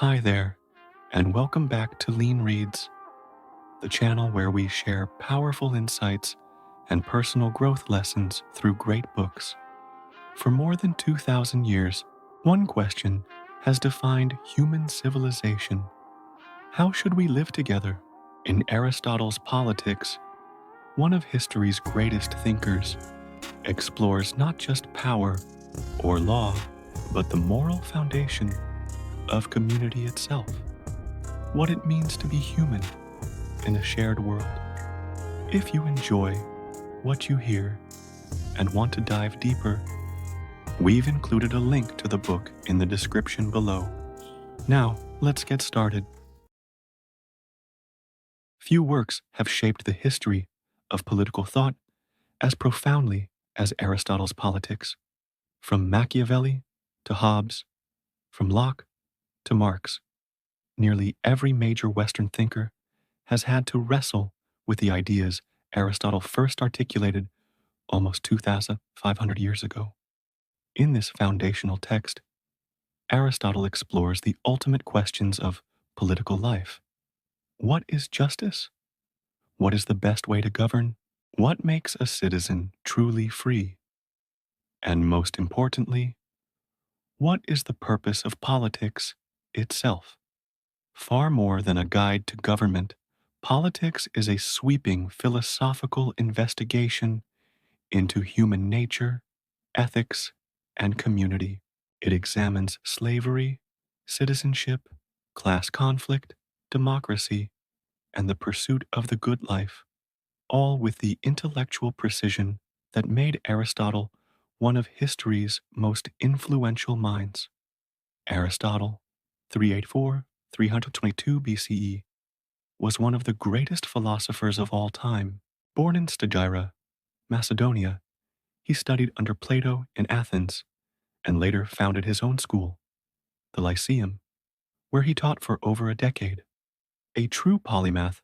Hi there, and welcome back to LeadReads, the channel where we share powerful insights and personal growth lessons through great books. For more than 2,000 years, one question has defined human civilization. How should we live together? In Aristotle's Politics, one of history's greatest thinkers explores not just power or law, but the moral foundation of community itself. What it means to be human in a shared world. If you enjoy what you hear and want to dive deeper, we've included a link to the book in the description below. Now, let's get started. Few works have shaped the history of political thought as profoundly as Aristotle's Politics. From Machiavelli to Hobbes, from Locke to Marx, nearly every major Western thinker has had to wrestle with the ideas Aristotle first articulated almost 2,500 years ago. In this foundational text, Aristotle explores the ultimate questions of political life. What is justice? What is the best way to govern? What makes a citizen truly free? And most importantly, what is the purpose of politics itself? Far more than a guide to government, politics is a sweeping philosophical investigation into human nature, ethics, and community. It examines slavery, citizenship, class conflict, democracy, and the pursuit of the good life, all with the intellectual precision that made Aristotle one of history's most influential minds. Aristotle, 384 322 BCE, was one of the greatest philosophers of all time. Born in Stagira, Macedonia, he studied under Plato in Athens and later founded his own school, the Lyceum, where he taught for over a decade. A true polymath,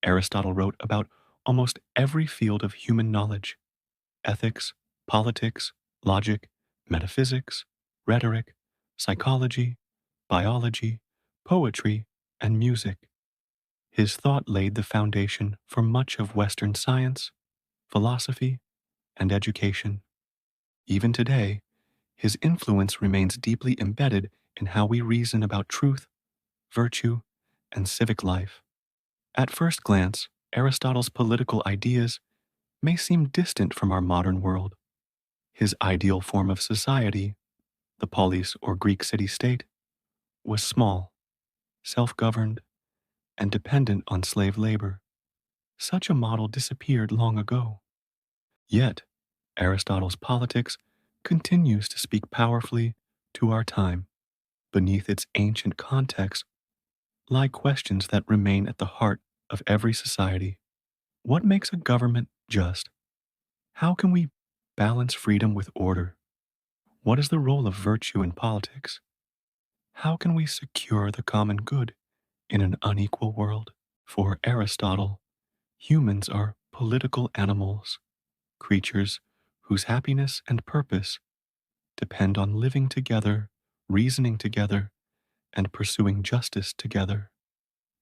Aristotle wrote about almost every field of human knowledge: ethics, politics, logic, metaphysics, rhetoric, psychology, biology, poetry, and music. His thought laid the foundation for much of Western science, philosophy, and education. Even today, his influence remains deeply embedded in how we reason about truth, virtue, and civic life. At first glance, Aristotle's political ideas may seem distant from our modern world. His ideal form of society, the polis or Greek city-state, was small, self-governed, and dependent on slave labor. Such a model disappeared long ago. Yet, Aristotle's Politics continues to speak powerfully to our time. Beneath its ancient context lie questions that remain at the heart of every society. What makes a government just? How can we balance freedom with order? What is the role of virtue in politics? How can we secure the common good in an unequal world? For Aristotle, humans are political animals, creatures whose happiness and purpose depend on living together, reasoning together, and pursuing justice together.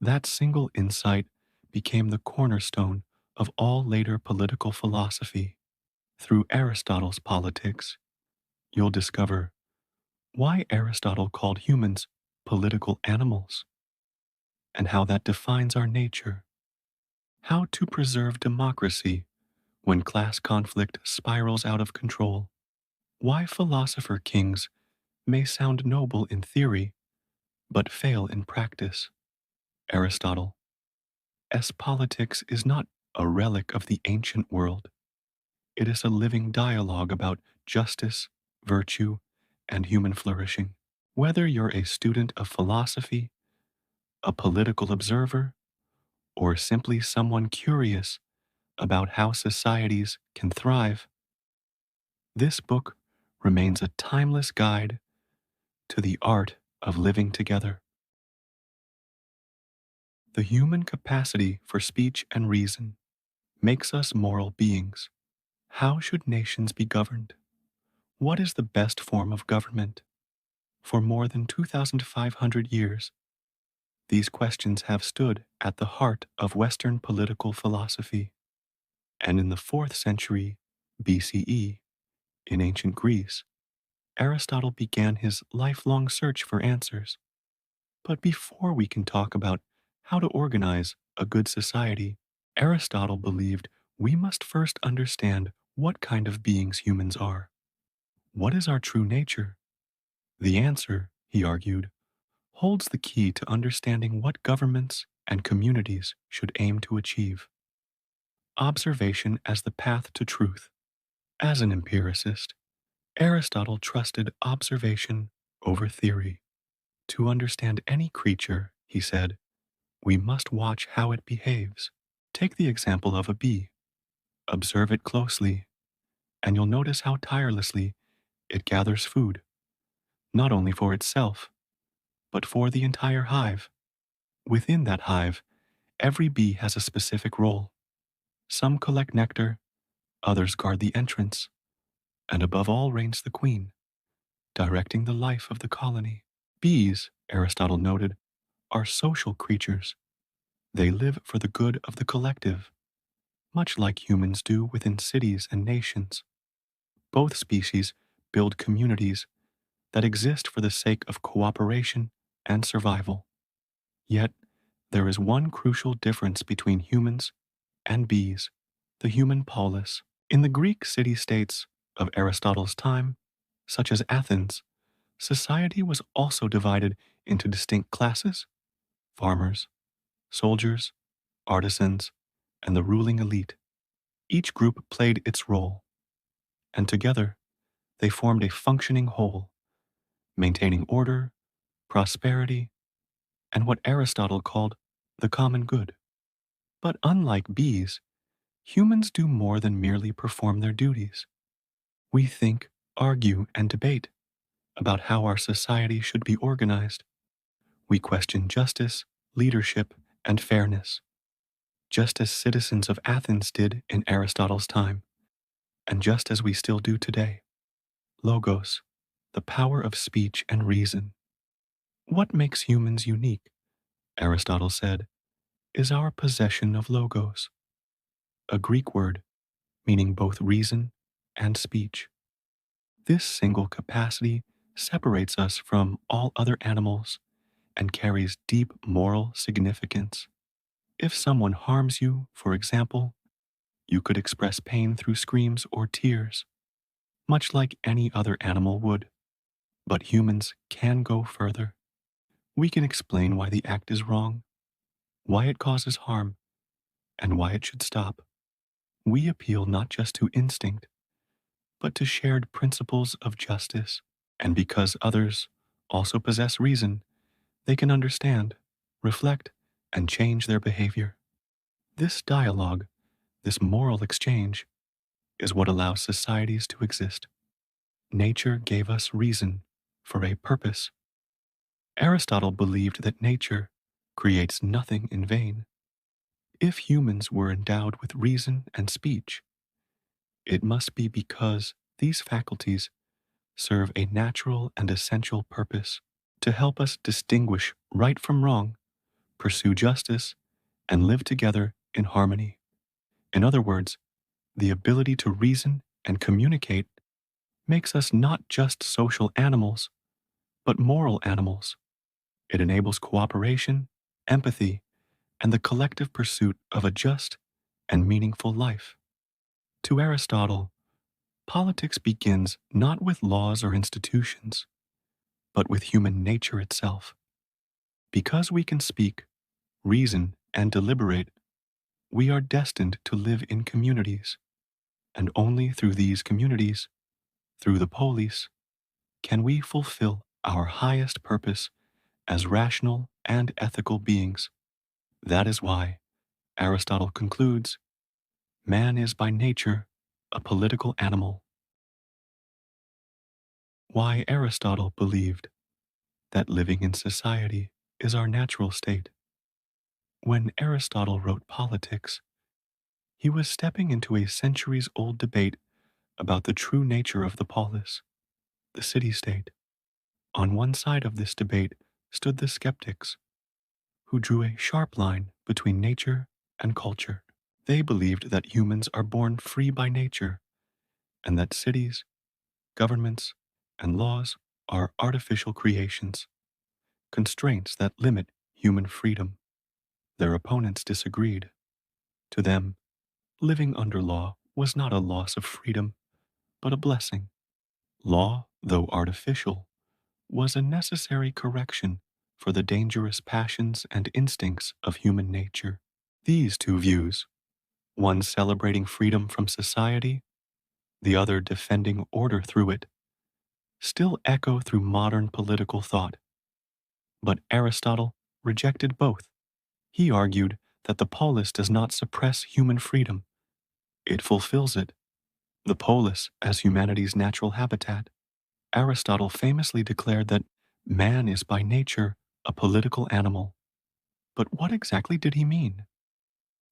That single insight became the cornerstone of all later political philosophy. Through Aristotle's Politics, you'll discover why Aristotle called humans political animals, and how that defines our nature, how to preserve democracy when class conflict spirals out of control, why philosopher kings may sound noble in theory but fail in practice. Aristotle, Politics is not a relic of the ancient world. It is a living dialogue about justice, virtue, and human flourishing. Whether you're a student of philosophy, a political observer, or simply someone curious about how societies can thrive, this book remains a timeless guide to the art of living together. The human capacity for speech and reason makes us moral beings. How should nations be governed? What is the best form of government? For more than 2,500 years, these questions have stood at the heart of Western political philosophy. And in the 4th century BCE, in ancient Greece, Aristotle began his lifelong search for answers. But before we can talk about how to organize a good society, Aristotle believed we must first understand what kind of beings humans are. What is our true nature? The answer, he argued, holds the key to understanding what governments and communities should aim to achieve. Observation as the path to truth. As an empiricist, Aristotle trusted observation over theory. To understand any creature, he said, we must watch how it behaves. Take the example of a bee. Observe it closely, and you'll notice how tirelessly it gathers food, not only for itself, but for the entire hive. Within that hive, every bee has a specific role. Some collect nectar, others guard the entrance, and above all reigns the queen, directing the life of the colony. Bees, Aristotle noted, are social creatures. They live for the good of the collective, much like humans do within cities and nations. Both species build communities that exist for the sake of cooperation and survival. Yet, there is one crucial difference between humans and bees, the human polis. In the Greek city-states of Aristotle's time, such as Athens, society was also divided into distinct classes: farmers, soldiers, artisans, and the ruling elite. Each group played its role, and together they formed a functioning whole, maintaining order, prosperity, and what Aristotle called the common good. But unlike bees, humans do more than merely perform their duties. We think, argue, and debate about how our society should be organized. We question justice, leadership, and fairness, just as citizens of Athens did in Aristotle's time, and just as we still do today. Logos, the power of speech and reason. What makes humans unique, Aristotle said, is our possession of logos, a Greek word meaning both reason and speech. This single capacity separates us from all other animals and carries deep moral significance. If someone harms you, for example, you could express pain through screams or tears, much like any other animal would. But humans can go further. We can explain why the act is wrong, why it causes harm, and why it should stop. We appeal not just to instinct, but to shared principles of justice. And because others also possess reason, they can understand, reflect, and change their behavior. This dialogue, this moral exchange, is what allows societies to exist. Nature gave us reason for a purpose. Aristotle believed that nature creates nothing in vain. If humans were endowed with reason and speech, it must be because these faculties serve a natural and essential purpose to help us distinguish right from wrong, pursue justice, and live together in harmony. In other words, the ability to reason and communicate makes us not just social animals, but moral animals. It enables cooperation, empathy, and the collective pursuit of a just and meaningful life. To Aristotle, politics begins not with laws or institutions, but with human nature itself. Because we can speak, reason, and deliberate, we are destined to live in communities, and only through these communities, through the polis, can we fulfill our highest purpose as rational and ethical beings. That is why Aristotle concludes, man is by nature a political animal. Why Aristotle believed that living in society is our natural state. When Aristotle wrote Politics, he was stepping into a centuries-old debate about the true nature of the polis, the city-state. On one side of this debate stood the skeptics, who drew a sharp line between nature and culture. They believed that humans are born free by nature and that cities, governments, and laws are artificial creations, constraints that limit human freedom. Their opponents disagreed. To them, living under law was not a loss of freedom, but a blessing. Law, though artificial, was a necessary correction for the dangerous passions and instincts of human nature. These two views, one celebrating freedom from society, the other defending order through it, still echo through modern political thought. But Aristotle rejected both. He argued that the polis does not suppress human freedom, it fulfills it. The polis as humanity's natural habitat. Aristotle famously declared that man is by nature a political animal. But what exactly did he mean?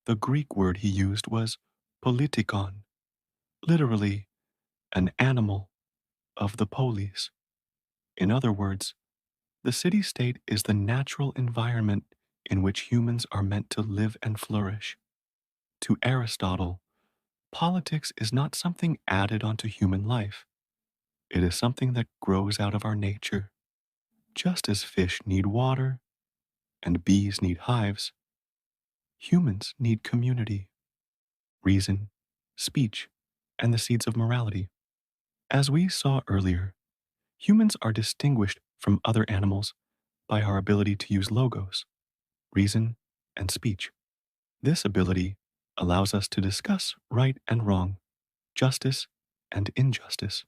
The Greek word he used was politikon, literally an animal of the polis. In other words, the city-state is the natural environment in which humans are meant to live and flourish. To Aristotle, politics is not something added onto human life. It is something that grows out of our nature. Just as fish need water and bees need hives, humans need community, reason, speech, and the seeds of morality. As we saw earlier, humans are distinguished from other animals by our ability to use logos, reason, and speech. This ability allows us to discuss right and wrong, justice and injustice.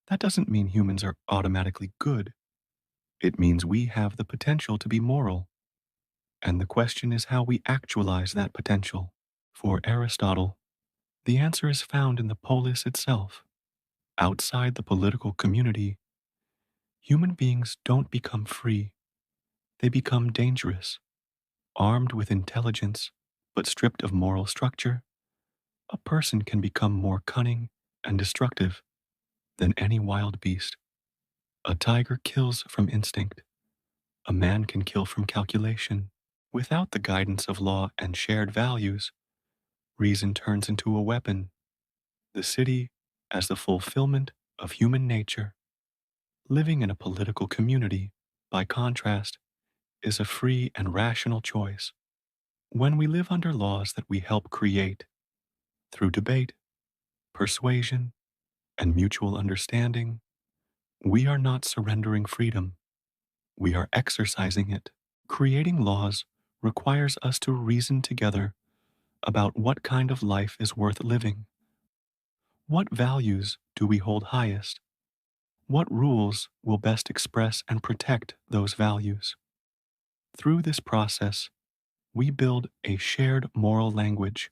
That doesn't mean humans are automatically good. It means we have the potential to be moral. And the question is how we actualize that potential. For Aristotle, the answer is found in the polis itself. Outside the political community, human beings don't become free. They become dangerous. Armed with intelligence, but stripped of moral structure, a person can become more cunning and destructive than any wild beast. A tiger kills from instinct. A man can kill from calculation. Without the guidance of law and shared values, reason turns into a weapon. The city as the fulfillment of human nature. Living in a political community, by contrast, is a free and rational choice. When we live under laws that we help create, through debate, persuasion, and mutual understanding, we are not surrendering freedom. We are exercising it. Creating laws requires us to reason together about what kind of life is worth living. What values do we hold highest? What rules will best express and protect those values? Through this process, we build a shared moral language,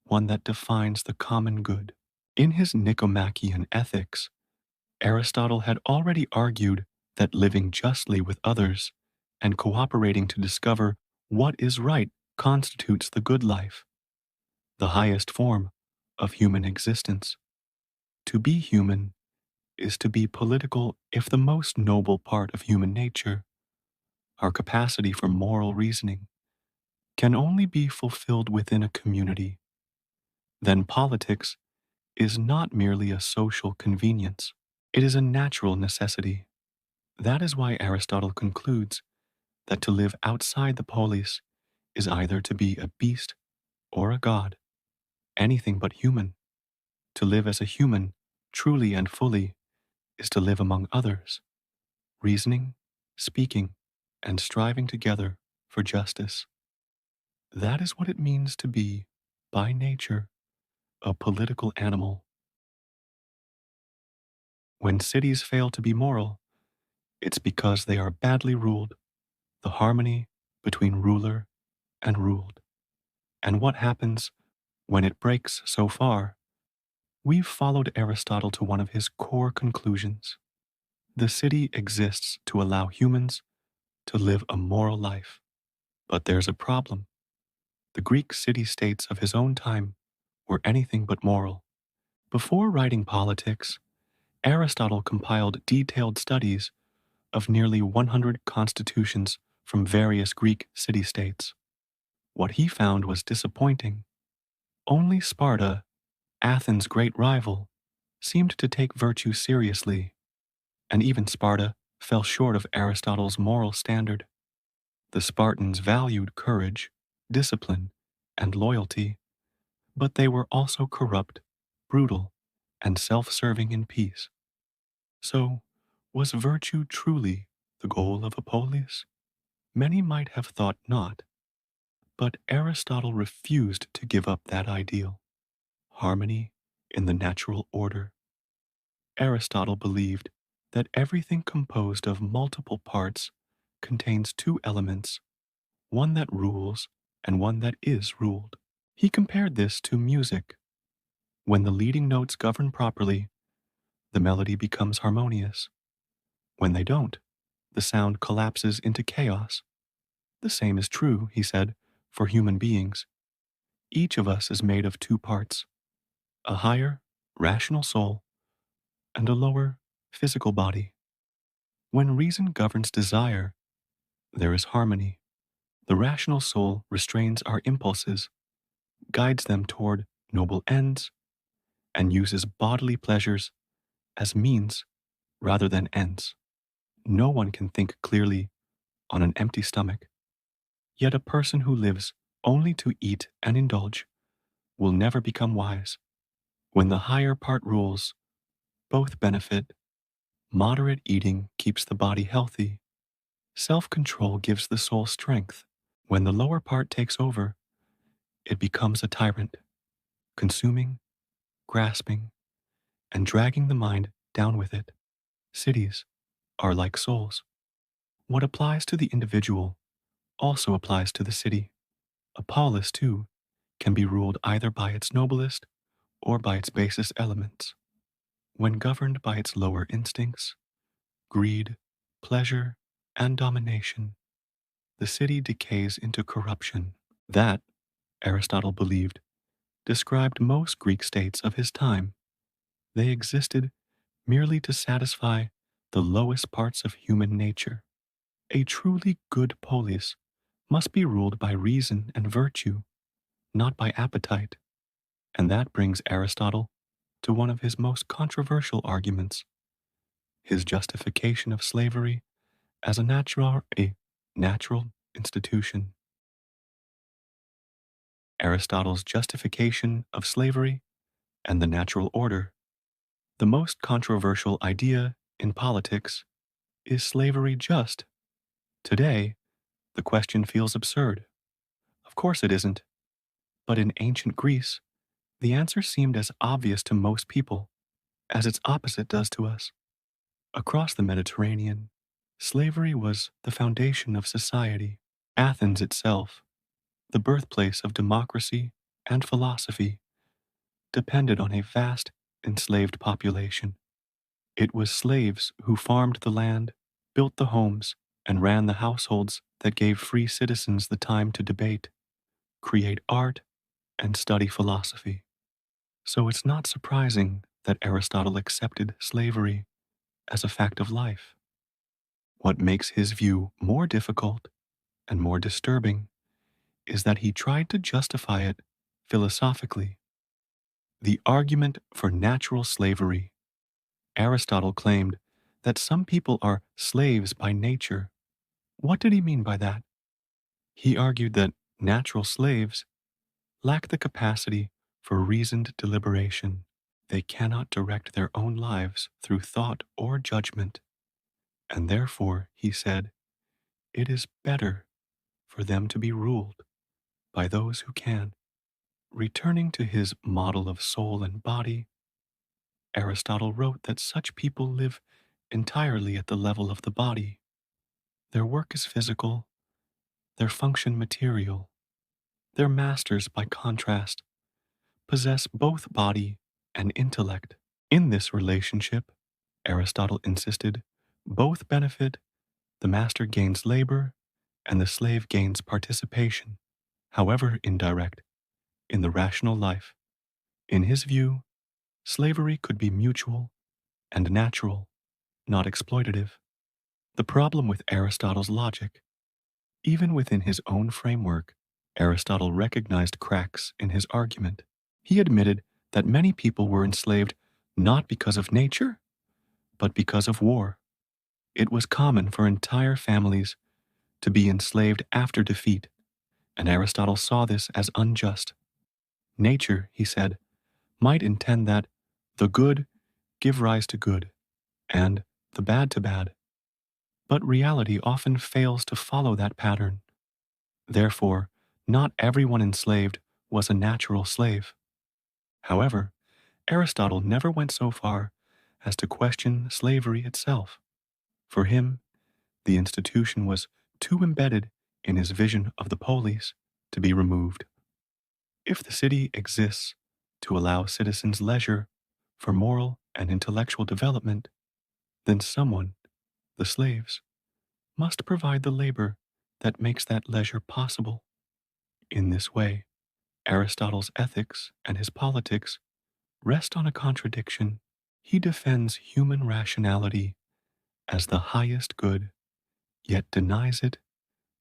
one that defines the common good. In his Nicomachean Ethics, Aristotle had already argued that living justly with others and cooperating to discover what is right constitutes the good life, the highest form of human existence. To be human is to be political if the most noble part of human nature, our capacity for moral reasoning, can only be fulfilled within a community. Then politics is not merely a social convenience, it is a natural necessity. That is why Aristotle concludes that to live outside the polis is either to be a beast or a god, anything but human. To live as a human, truly and fully, is to live among others, reasoning, speaking, and striving together for justice. That is what it means to be, by nature, a political animal. When cities fail to be moral, it's because they are badly ruled, the harmony between ruler and ruled. And what happens when it breaks so far? We've followed Aristotle to one of his core conclusions. The city exists to allow humans to live a moral life. But there's a problem. The Greek city-states of his own time were anything but moral. Before writing Politics, Aristotle compiled detailed studies of nearly 100 constitutions from various Greek city-states. What he found was disappointing. Only Sparta, Athens' great rival, seemed to take virtue seriously, and even Sparta fell short of Aristotle's moral standard. The Spartans valued courage, discipline, and loyalty, but they were also corrupt, brutal, and self-serving in peace. So, was virtue truly the goal of a polis? Many might have thought not, but Aristotle refused to give up that ideal. Harmony in the natural order. Aristotle believed that everything composed of multiple parts contains two elements, one that rules and one that is ruled. He compared this to music. When the leading notes govern properly, the melody becomes harmonious. When they don't, the sound collapses into chaos. The same is true, he said, for human beings. Each of us is made of two parts, a higher, rational soul, and a lower, physical body. When reason governs desire, there is harmony. The rational soul restrains our impulses, guides them toward noble ends, and uses bodily pleasures as means rather than ends. No one can think clearly on an empty stomach. Yet a person who lives only to eat and indulge will never become wise. When the higher part rules, both benefit. Moderate eating keeps the body healthy. Self-control gives the soul strength. When the lower part takes over, it becomes a tyrant, consuming, grasping, and dragging the mind down with it. Cities are like souls. What applies to the individual also applies to the city. A polis, too, can be ruled either by its noblest or by its basest elements. When governed by its lower instincts, greed, pleasure, and domination, the city decays into corruption. That, Aristotle believed, described most Greek states of his time. They existed merely to satisfy the lowest parts of human nature. A truly good polis must be ruled by reason and virtue, not by appetite. And that brings Aristotle to one of his most controversial arguments, his justification of slavery as a natural institution. Aristotle's justification of slavery and the natural order. The most controversial idea in politics is slavery just? Today, the question feels absurd. Of course it isn't. But in ancient Greece, the answer seemed as obvious to most people as its opposite does to us. Across the Mediterranean, slavery was the foundation of society. Athens itself, the birthplace of democracy and philosophy, depended on a vast enslaved population. It was slaves who farmed the land, built the homes, and ran the households that gave free citizens the time to debate, create art, and study philosophy. So it's not surprising that Aristotle accepted slavery as a fact of life. What makes his view more difficult and more disturbing is that he tried to justify it philosophically. The argument for natural slavery. Aristotle claimed that some people are slaves by nature. What did he mean by that? He argued that natural slaves lack the capacity for reasoned deliberation. They cannot direct their own lives through thought or judgment, and therefore, he said, it is better for them to be ruled by those who can. Returning to his model of soul and body, Aristotle wrote that such people live entirely at the level of the body. Their work is physical, their function material. Their masters, by contrast, possess both body and intellect. In this relationship, Aristotle insisted, both benefit, the master gains labor, and the slave gains participation, however indirect, in the rational life. In his view, slavery could be mutual and natural, not exploitative. The problem with Aristotle's logic, even within his own framework, Aristotle recognized cracks in his argument. He admitted that many people were enslaved not because of nature, but because of war. It was common for entire families to be enslaved after defeat, and Aristotle saw this as unjust. Nature, he said, might intend that the good give rise to good, and the bad to bad, but reality often fails to follow that pattern. Therefore, not everyone enslaved was a natural slave. However, Aristotle never went so far as to question slavery itself. For him, the institution was too embedded in his vision of the polis to be removed. If the city exists to allow citizens leisure for moral and intellectual development, then someone, the slaves, must provide the labor that makes that leisure possible. In this way, Aristotle's ethics and his politics rest on a contradiction. He defends human rationality as the highest good, yet denies it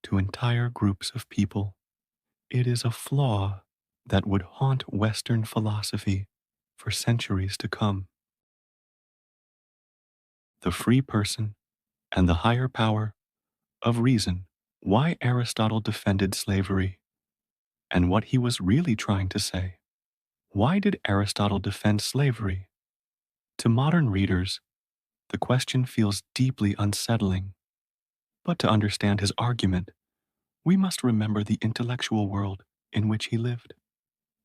to entire groups of people. It is a flaw that would haunt Western philosophy for centuries to come. The free person and the higher power of reason. Why Aristotle defended slavery and what he was really trying to say. Why did Aristotle defend slavery? To modern readers, the question feels deeply unsettling. But to understand his argument, we must remember the intellectual world in which he lived.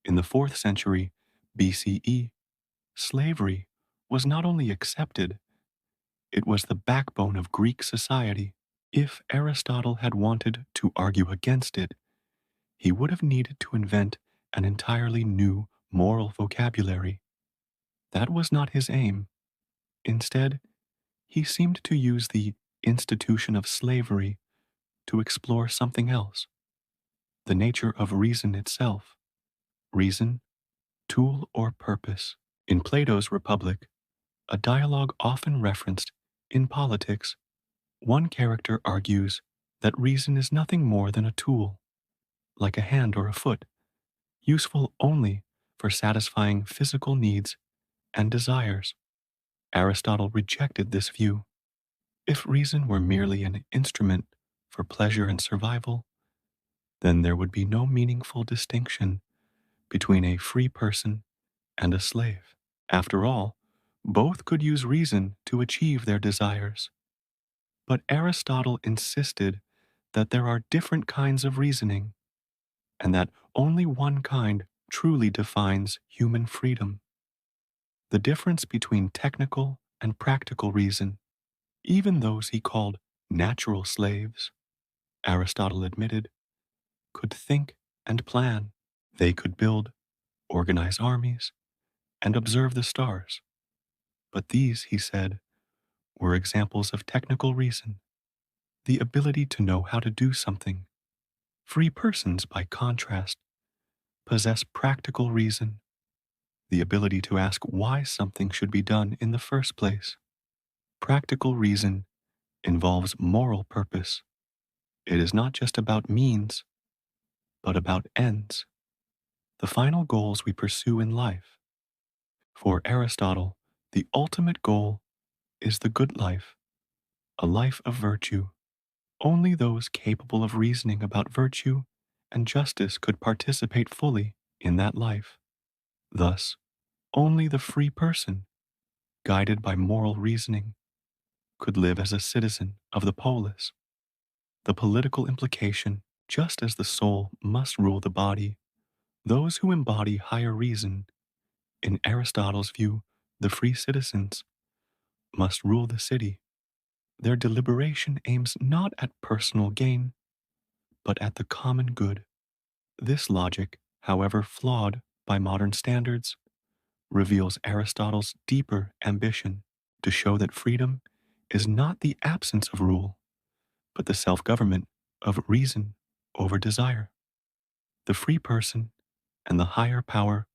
In the 4th century BCE, slavery was not only accepted, it was the backbone of Greek society. If Aristotle had wanted to argue against it, he would have needed to invent an entirely new moral vocabulary. That was not his aim. Instead, he seemed to use the institution of slavery to explore something else, the nature of reason itself. Reason, tool or purpose. In Plato's Republic, a dialogue often referenced in politics, one character argues that reason is nothing more than a tool, like a hand or a foot, useful only for satisfying physical needs and desires. Aristotle rejected this view. If reason were merely an instrument for pleasure and survival, then there would be no meaningful distinction between a free person and a slave. After all, both could use reason to achieve their desires. But Aristotle insisted that there are different kinds of reasoning, and that only one kind truly defines human freedom. The difference between technical and practical reason, even those he called natural slaves, Aristotle admitted, could think and plan. They could build, organize armies, and observe the stars. But these, he said, were examples of technical reason, the ability to know how to do something. Free persons, by contrast, possess practical reason, the ability to ask why something should be done in the first place. Practical reason involves moral purpose. It is not just about means, but about ends, the final goals we pursue in life. For Aristotle, the ultimate goal is the good life, a life of virtue. Only those capable of reasoning about virtue and justice could participate fully in that life. Thus, only the free person, guided by moral reasoning, could live as a citizen of the polis. The political implication, just as the soul must rule the body, those who embody higher reason, in Aristotle's view, the free citizens, must rule the city. Their deliberation aims not at personal gain, but at the common good. This logic, however flawed by modern standards, reveals Aristotle's deeper ambition to show that freedom is not the absence of rule, but the self-government of reason over desire, the free person and the higher power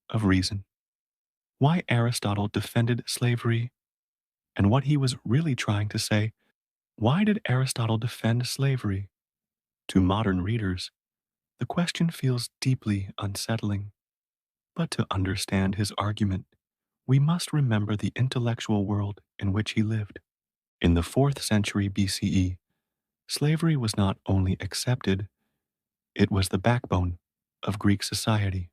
of reason. Why Aristotle defended slavery and what he was really trying to say Why did Aristotle defend slavery? To modern readers, the question feels deeply unsettling. But to understand his argument, we must remember the intellectual world in which he lived. In the 4th century BCE, slavery was not only accepted, it was the backbone of Greek society.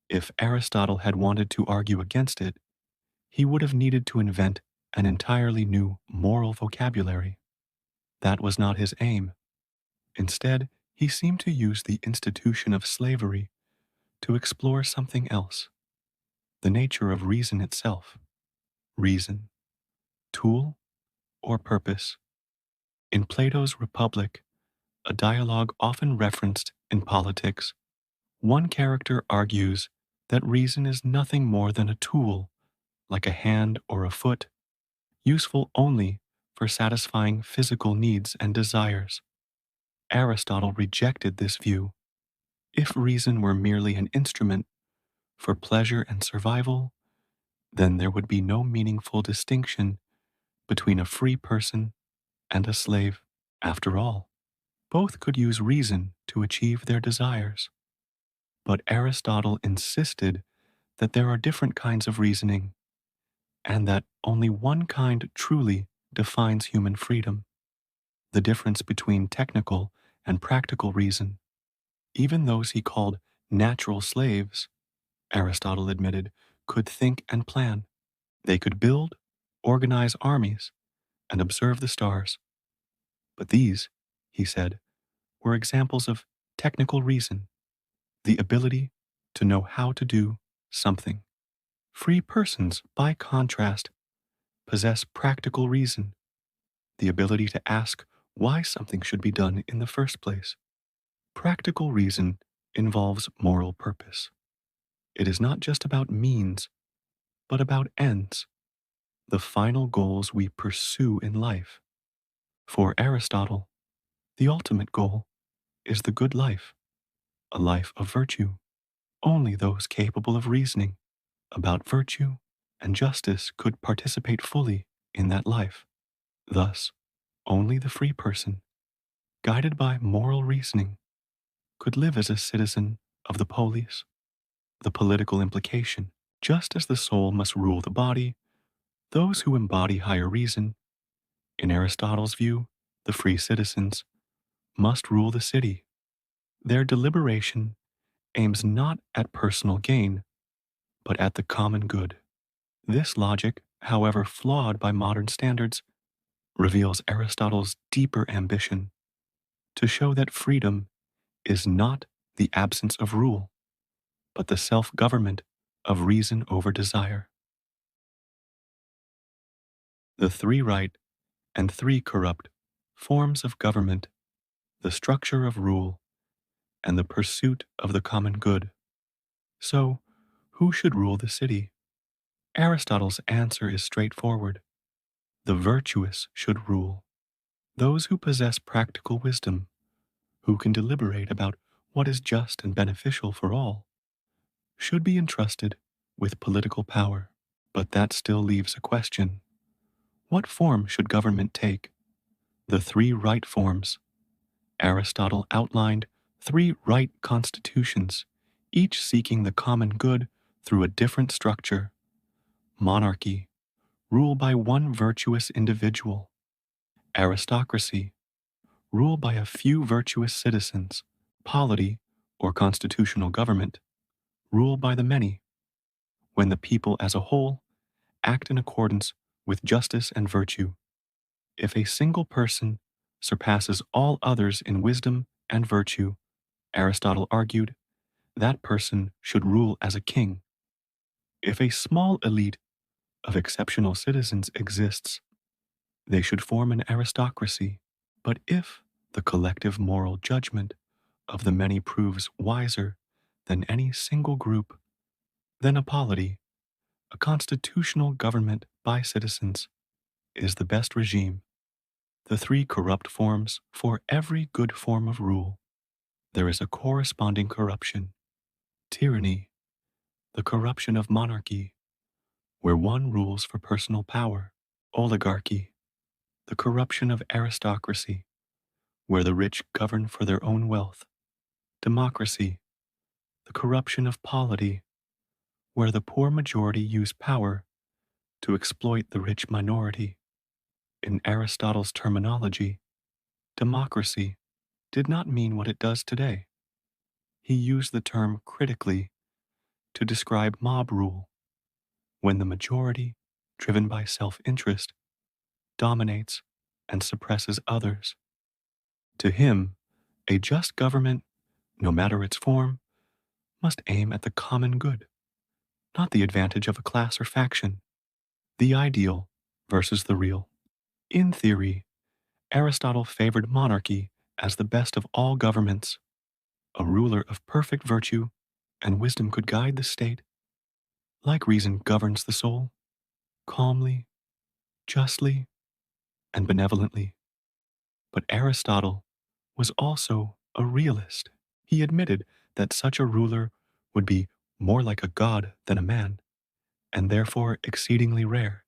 If Aristotle had wanted to argue against it, he would have needed to invent an entirely new moral vocabulary. That was not his aim. Instead, he seemed to use the institution of slavery to explore something else, the nature of reason itself. Reason, tool, or purpose. In Plato's Republic, a dialogue often referenced in politics, one character argues that reason is nothing more than a tool, like a hand or a foot, useful only for satisfying physical needs and desires. Aristotle rejected this view. If reason were merely an instrument for pleasure and survival, then there would be no meaningful distinction between a free person and a slave. After all, both could use reason to achieve their desires. But Aristotle insisted that there are different kinds of reasoning, and that only one kind truly defines human freedom: the difference between technical and practical reason. Even those he called natural slaves, Aristotle admitted, could think and plan. They could build, organize armies, and observe the stars. But these, he said, were examples of technical reason, the ability to know how to do something. Free persons, by contrast, possess practical reason, the ability to ask why something should be done in the first place. Practical reason involves moral purpose. It is not just about means, but about ends, the final goals we pursue in life. For Aristotle, the ultimate goal is the good life, a life of virtue. Only those capable of reasoning about virtue and justice could participate fully in that life. Thus, only the free person, guided by moral reasoning, could live as a citizen of the polis. The political implication: just as the soul must rule the body, those who embody higher reason, in Aristotle's view, the free citizens, must rule the city. Their deliberation aims not at personal gain, but at the common good. This logic, however flawed by modern standards, reveals Aristotle's deeper ambition to show that freedom is not the absence of rule, but the self-government of reason over desire. The three right and three corrupt forms of government, the structure of rule, and the pursuit of the common good. So, who should rule the city? Aristotle's answer is straightforward. The virtuous should rule. Those who possess practical wisdom, who can deliberate about what is just and beneficial for all, should be entrusted with political power. But that still leaves a question. What form should government take? The three right forms. Aristotle outlined three right constitutions, each seeking the common good through a different structure. Monarchy, rule by one virtuous individual. Aristocracy, rule by a few virtuous citizens. Polity, or constitutional government, rule by the many, when the people as a whole act in accordance with justice and virtue. If a single person surpasses all others in wisdom and virtue, Aristotle argued, that person should rule as a king. If a small elite of exceptional citizens exists, they should form an aristocracy. But if the collective moral judgment of the many proves wiser than any single group, then a polity, a constitutional government by citizens, is the best regime. The three corrupt forms for every good form of rule. There is a corresponding corruption: tyranny, the corruption of monarchy, where one rules for personal power; oligarchy, the corruption of aristocracy, where the rich govern for their own wealth; democracy, the corruption of polity, where the poor majority use power to exploit the rich minority. In Aristotle's terminology, democracy did not mean what it does today. He used the term critically to describe mob rule, when the majority, driven by self-interest, dominates and suppresses others. To him, a just government, no matter its form, must aim at the common good, not the advantage of a class or faction, the ideal versus the real. In theory, Aristotle favored monarchy as the best of all governments. A ruler of perfect virtue and wisdom could guide the state, like reason governs the soul, calmly, justly, and benevolently. But Aristotle was also a realist. He admitted that such a ruler would be more like a god than a man, and therefore exceedingly rare.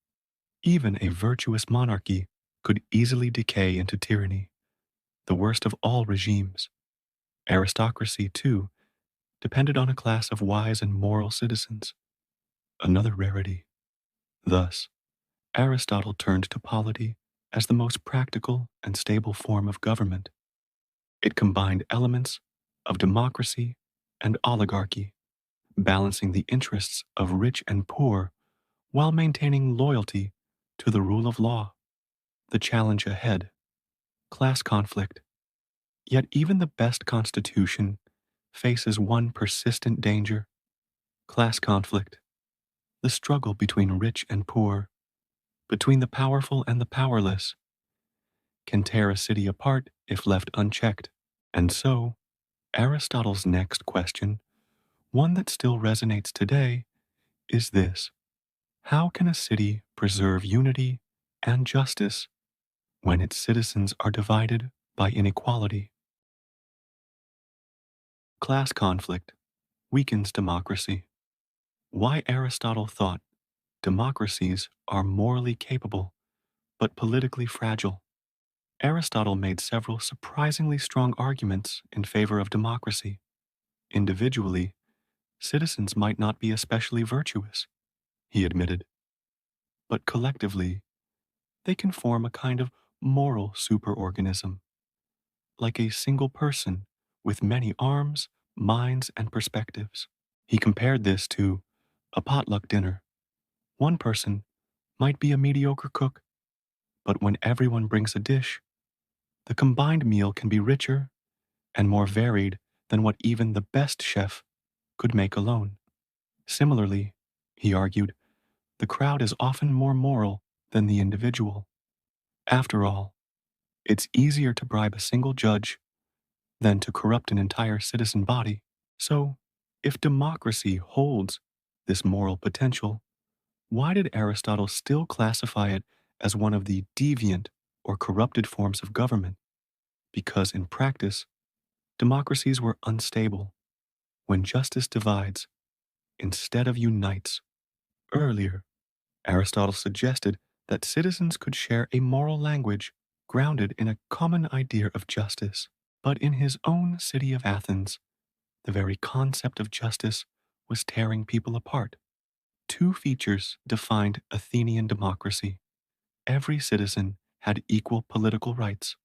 Even a virtuous monarchy could easily decay into tyranny, the worst of all regimes. Aristocracy, too, depended on a class of wise and moral citizens, another rarity. Thus, Aristotle turned to polity as the most practical and stable form of government. It combined elements of democracy and oligarchy, balancing the interests of rich and poor while maintaining loyalty to the rule of law. The challenge ahead: class conflict. Yet even the best constitution faces one persistent danger: class conflict. The struggle between rich and poor, between the powerful and the powerless, can tear a city apart if left unchecked. And so, Aristotle's next question, one that still resonates today, is this: how can a city preserve unity and justice when its citizens are divided by inequality? Class conflict weakens democracy. Why Aristotle thought democracies are morally capable but politically fragile. Aristotle made several surprisingly strong arguments in favor of democracy. Individually, citizens might not be especially virtuous, he admitted, but collectively, they can form a kind of moral superorganism, like a single person with many arms, minds, and perspectives. He compared this to a potluck dinner. One person might be a mediocre cook, but when everyone brings a dish, the combined meal can be richer and more varied than what even the best chef could make alone. Similarly, he argued, the crowd is often more moral than the individual. After all, it's easier to bribe a single judge than to corrupt an entire citizen body. So, if democracy holds this moral potential, why did Aristotle still classify it as one of the deviant or corrupted forms of government? Because in practice, democracies were unstable. When justice divides instead of unites. Earlier, Aristotle suggested that citizens could share a moral language grounded in a common idea of justice. But in his own city of Athens, the very concept of justice was tearing people apart. Two features defined Athenian democracy. Every citizen had equal political rights.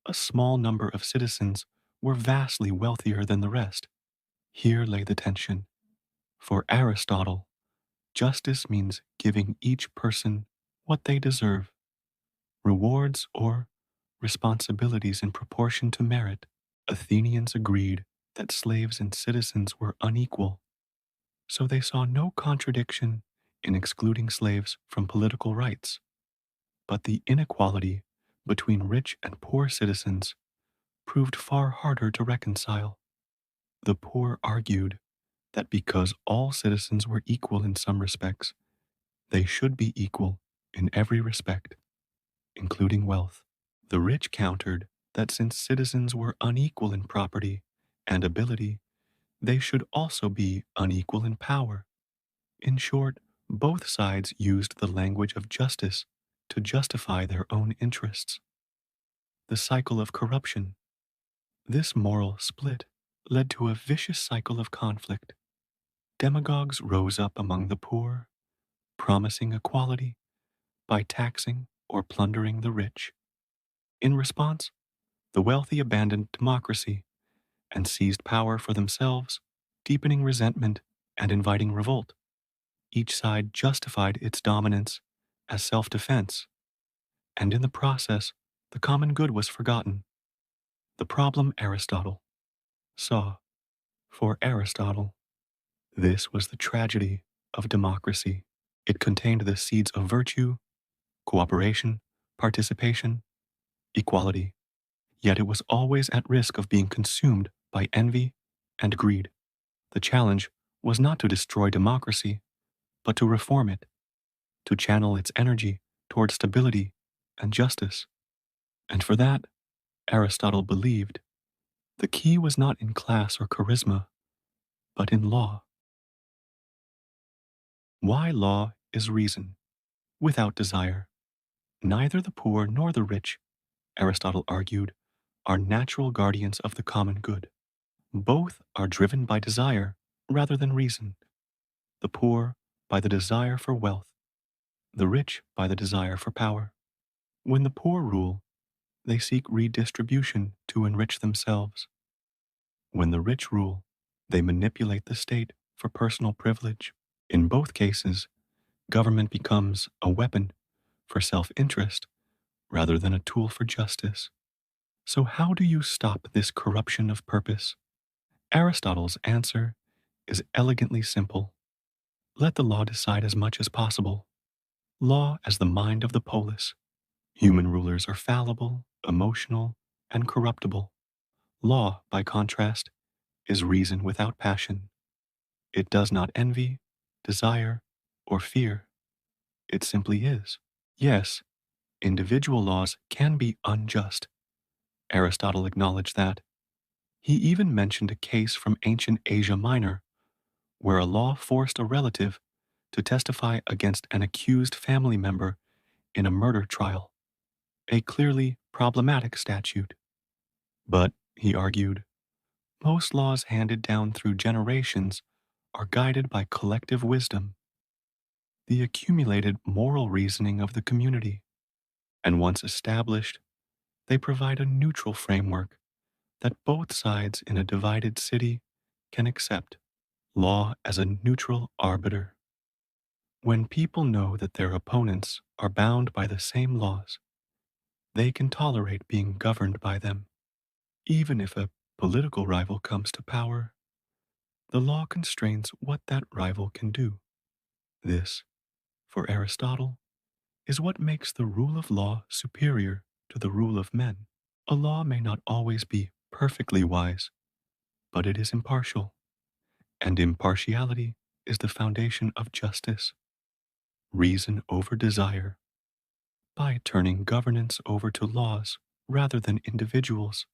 A small number of citizens were vastly wealthier than the rest. Here lay the tension. For Aristotle, justice means giving each person what they deserve, rewards or responsibilities in proportion to merit. Athenians agreed that slaves and citizens were unequal, so they saw no contradiction in excluding slaves from political rights. But the inequality between rich and poor citizens proved far harder to reconcile. The poor argued that because all citizens were equal in some respects, they should be equal in every respect, including wealth. The rich countered that since citizens were unequal in property and ability, they should also be unequal in power. In short, both sides used the language of justice to justify their own interests. The cycle of corruption. This moral split led to a vicious cycle of conflict. Demagogues rose up among the poor, promising equality by taxing or plundering the rich. In response, the wealthy abandoned democracy and seized power for themselves, deepening resentment and inviting revolt. Each side justified its dominance as self-defense, and in the process, the common good was forgotten. The problem Aristotle saw. For Aristotle, this was the tragedy of democracy. It contained the seeds of virtue, cooperation, participation, equality, yet it was always at risk of being consumed by envy and greed. The challenge was not to destroy democracy, but to reform it, to channel its energy toward stability and justice. And for that, Aristotle believed the key was not in class or charisma, but in law. Why law is reason, without desire. Neither the poor nor the rich, Aristotle argued, are natural guardians of the common good. Both are driven by desire rather than reason. The poor by the desire for wealth, the rich by the desire for power. When the poor rule, they seek redistribution to enrich themselves. When the rich rule, they manipulate the state for personal privilege. In both cases, government becomes a weapon for self-interest rather than a tool for justice. So how do you stop this corruption of purpose? Aristotle's answer is elegantly simple. Let the law decide as much as possible. Law as the mind of the polis. Human rulers are fallible, emotional, and corruptible. Law, by contrast, is reason without passion. It does not envy, desire, or fear. It simply is. Yes, individual laws can be unjust. Aristotle acknowledged that. He even mentioned a case from ancient Asia Minor, where a law forced a relative to testify against an accused family member in a murder trial, a clearly problematic statute. But, he argued, most laws handed down through generations are guided by collective wisdom, the accumulated moral reasoning of the community, and once established, they provide a neutral framework that both sides in a divided city can accept. Law as a neutral arbiter. When people know that their opponents are bound by the same laws, they can tolerate being governed by them. Even if a political rival comes to power, the law constrains what that rival can do. This, for Aristotle, is what makes the rule of law superior to the rule of men. A law may not always be perfectly wise, but it is impartial, and impartiality is the foundation of justice. Reason over desire. By turning governance over to laws rather than individuals,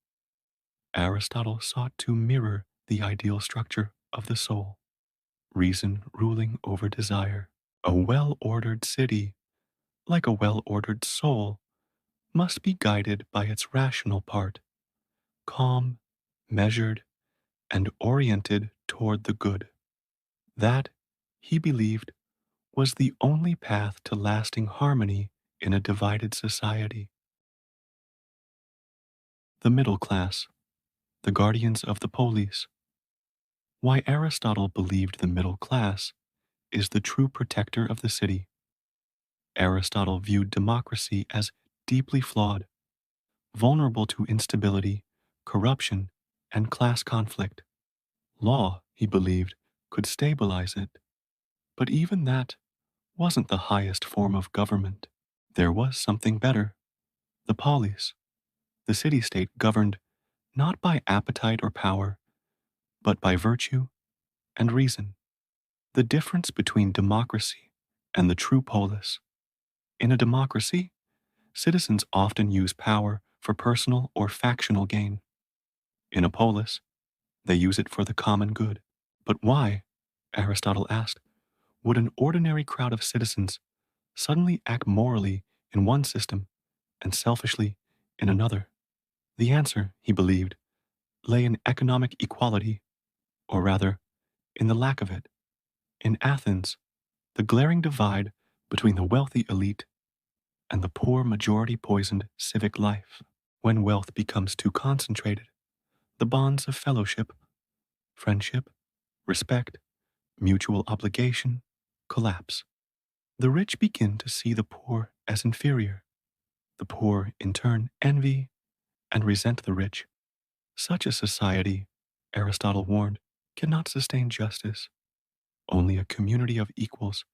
Aristotle sought to mirror the ideal structure of the soul, reason ruling over desire. A well-ordered city, like a well-ordered soul, must be guided by its rational part, calm, measured, and oriented toward the good. That, he believed, was the only path to lasting harmony in a divided society. The middle class, the guardians of the polis. Why Aristotle believed the middle class is the true protector of the city. Aristotle viewed democracy as deeply flawed, vulnerable to instability, corruption, and class conflict. Law, he believed, could stabilize it. But even that wasn't the highest form of government. There was something better, the polis, the city-state governed not by appetite or power, but by virtue and reason. The difference between democracy and the true polis. In a democracy, citizens often use power for personal or factional gain. In a polis, they use it for the common good. But why, Aristotle asked, would an ordinary crowd of citizens suddenly act morally in one system and selfishly in another. The answer, he believed, lay in economic equality, or rather, in the lack of it. In Athens, the glaring divide between the wealthy elite and the poor majority poisoned civic life. When wealth becomes too concentrated, the bonds of fellowship, friendship, respect, mutual obligation collapse. The rich begin to see the poor as inferior. The poor, in turn, envy and resent the rich. Such a society, Aristotle warned, cannot sustain justice. Only a community of equals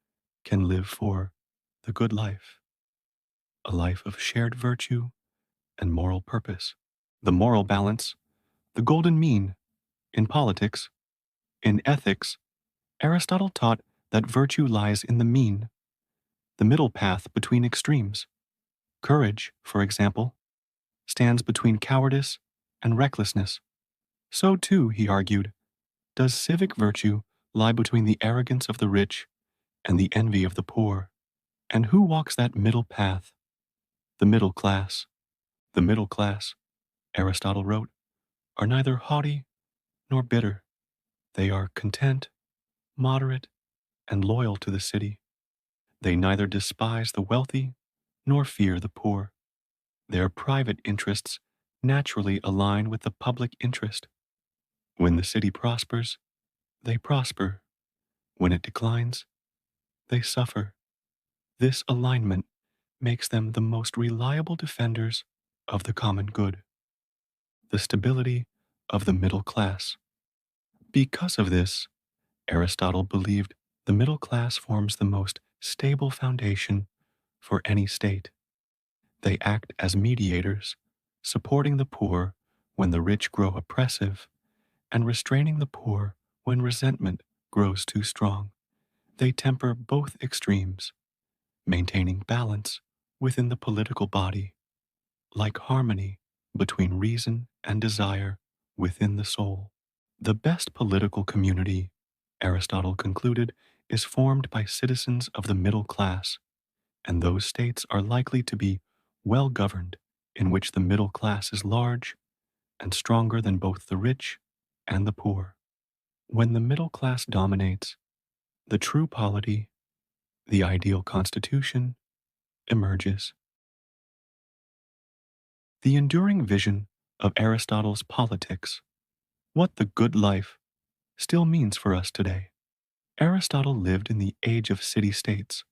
can live for the good life, a life of shared virtue and moral purpose. The moral balance, the golden mean, in politics, in ethics, Aristotle taught that virtue lies in the mean, the middle path between extremes. Courage, for example, stands between cowardice and recklessness. So too, he argued, does civic virtue lie between the arrogance of the rich and the envy of the poor. And who walks that middle path? The middle class. The middle class, Aristotle wrote, are neither haughty nor bitter. They are content, moderate, and loyal to the city. They neither despise the wealthy nor fear the poor. Their private interests naturally align with the public interest. When the city prospers, they prosper. When it declines, they suffer. This alignment makes them the most reliable defenders of the common good, the stability of the middle class. Because of this, Aristotle believed the middle class forms the most stable foundation for any state. They act as mediators, supporting the poor when the rich grow oppressive, and restraining the poor when resentment grows too strong. They temper both extremes, maintaining balance within the political body, like harmony between reason and desire within the soul. The best political community, Aristotle concluded, is formed by citizens of the middle class, and those states are likely to be well governed in which the middle class is large and stronger than both the rich and the poor. When the middle class dominates, the true polity, the ideal constitution, emerges. The enduring vision of Aristotle's politics, what the good life still means for us today. Aristotle lived in the age of city-states,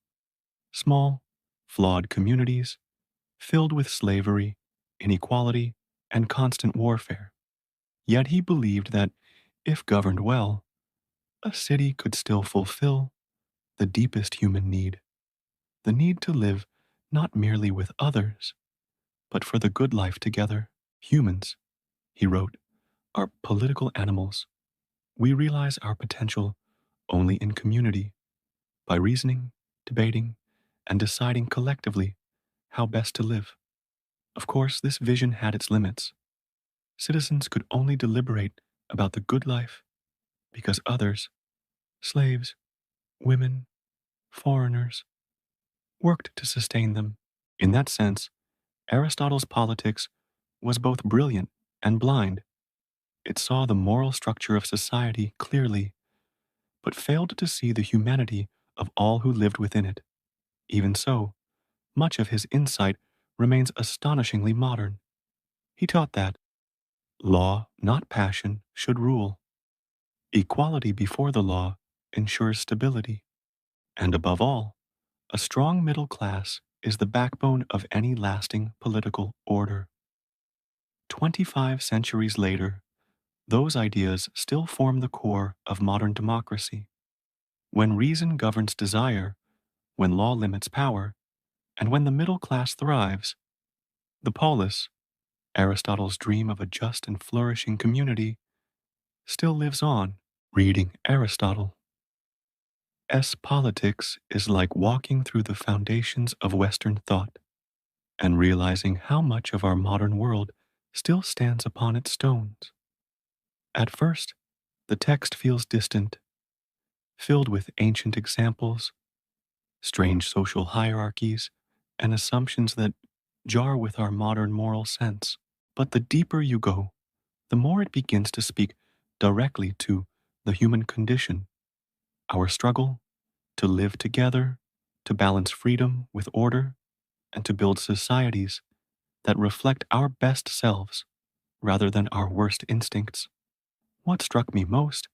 small, flawed communities filled with slavery, inequality, and constant warfare. Yet he believed that, if governed well, a city could still fulfill the deepest human need, the need to live not merely with others, but for the good life together. Humans, he wrote, are political animals. We realize our potential only in community, by reasoning, debating, and deciding collectively how best to live. Of course, this vision had its limits. Citizens could only deliberate about the good life because others, slaves, women, foreigners, worked to sustain them. In that sense, Aristotle's politics was both brilliant and blind. It saw the moral structure of society clearly, but failed to see the humanity of all who lived within it. Even so, much of his insight remains astonishingly modern. He taught that law, not passion, should rule. Equality before the law ensures stability. And above all, a strong middle class is the backbone of any lasting political order. 25 centuries later, those ideas still form the core of modern democracy. When reason governs desire, when law limits power, and when the middle class thrives, the polis, Aristotle's dream of a just and flourishing community, still lives on. Reading Aristotle. Politics is like walking through the foundations of Western thought and realizing how much of our modern world still stands upon its stones. At first, the text feels distant, filled with ancient examples, strange social hierarchies, and assumptions that jar with our modern moral sense. But the deeper you go, the more it begins to speak directly to the human condition, our struggle to live together, to balance freedom with order, and to build societies that reflect our best selves rather than our worst instincts. What struck me most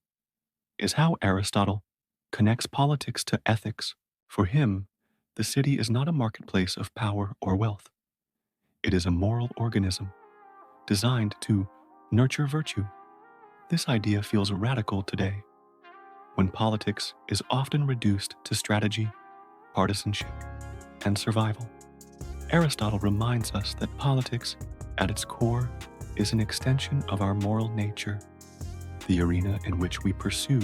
is how Aristotle connects politics to ethics. For him, the city is not a marketplace of power or wealth. It is a moral organism designed to nurture virtue. This idea feels radical today, when politics is often reduced to strategy, partisanship, and survival. Aristotle reminds us that politics, at its core, is an extension of our moral nature, the arena in which we pursue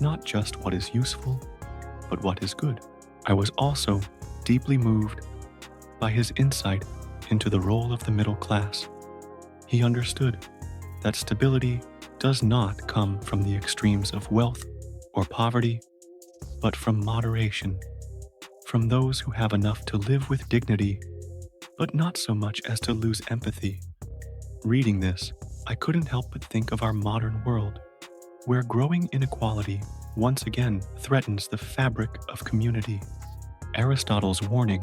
not just what is useful, but what is good. I was also deeply moved by his insight into the role of the middle class. He understood that stability does not come from the extremes of wealth or poverty, but from moderation, from those who have enough to live with dignity, but not so much as to lose empathy. Reading this, I couldn't help but think of our modern world, where growing inequality once again threatens the fabric of community. Aristotle's warning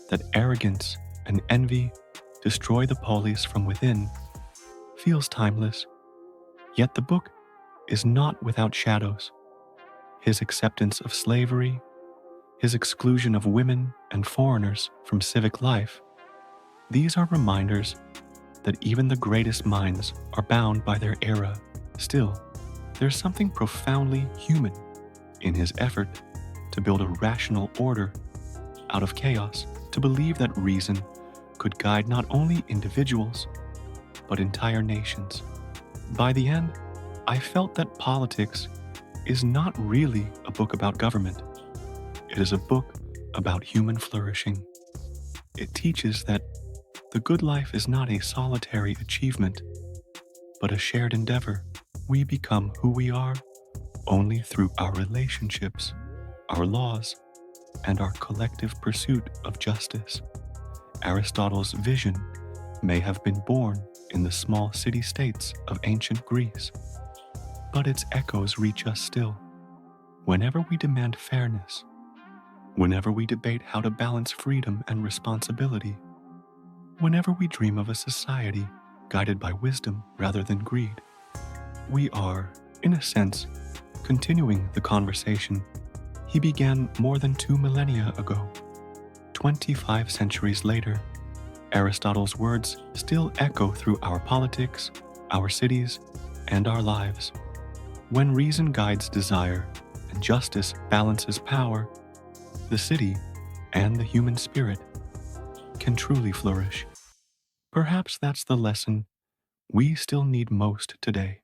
that arrogance and envy destroy the polis from within feels timeless, yet the book is not without shadows. His acceptance of slavery, his exclusion of women and foreigners from civic life, these are reminders that even the greatest minds are bound by their era. Still, there's something profoundly human in his effort to build a rational order out of chaos, to believe that reason could guide not only individuals, but entire nations. By the end, I felt that politics is not really a book about government. It is a book about human flourishing. It teaches that the good life is not a solitary achievement, but a shared endeavor. We become who we are only through our relationships, our laws, and our collective pursuit of justice. Aristotle's vision may have been born in the small city-states of ancient Greece, but its echoes reach us still. Whenever we demand fairness, whenever we debate how to balance freedom and responsibility, whenever we dream of a society guided by wisdom rather than greed, we are, in a sense, continuing the conversation he began more than 2 millennia ago. 25 centuries later, Aristotle's words still echo through our politics, our cities, and our lives. When reason guides desire and justice balances power, the city and the human spirit can truly flourish. Perhaps that's the lesson we still need most today.